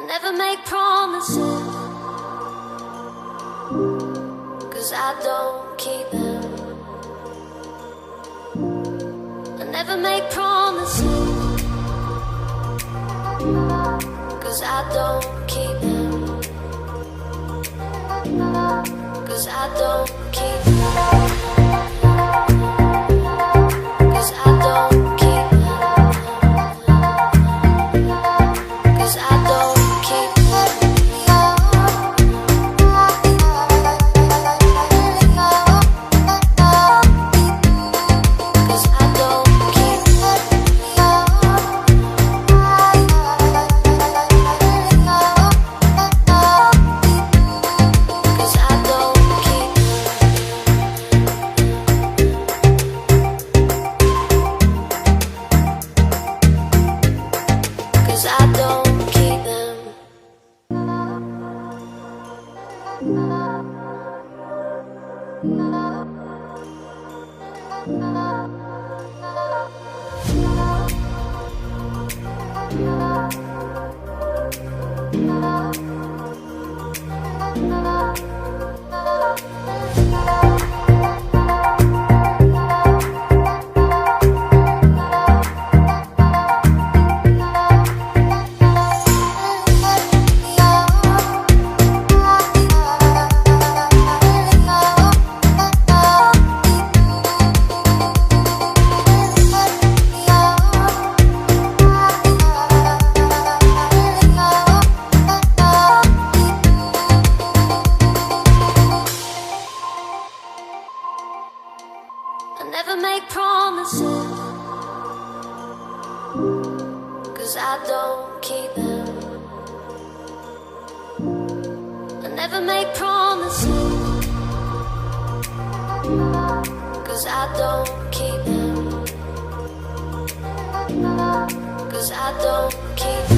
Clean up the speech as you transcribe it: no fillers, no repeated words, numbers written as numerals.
Never make promises, 'cause I don't keep them. I never make promises, 'cause I don't keep them. 'Cause I don't keep them. 'Cause I don't keep them. 'Cause I don't keep them. 'Cause I don't keep them. 'Cause I don't keep them. 'Cause I don't keep them. I never make promises, 'cause I don't keep them. I never make promises, 'cause I don't keep them. 'Cause I don't keep them.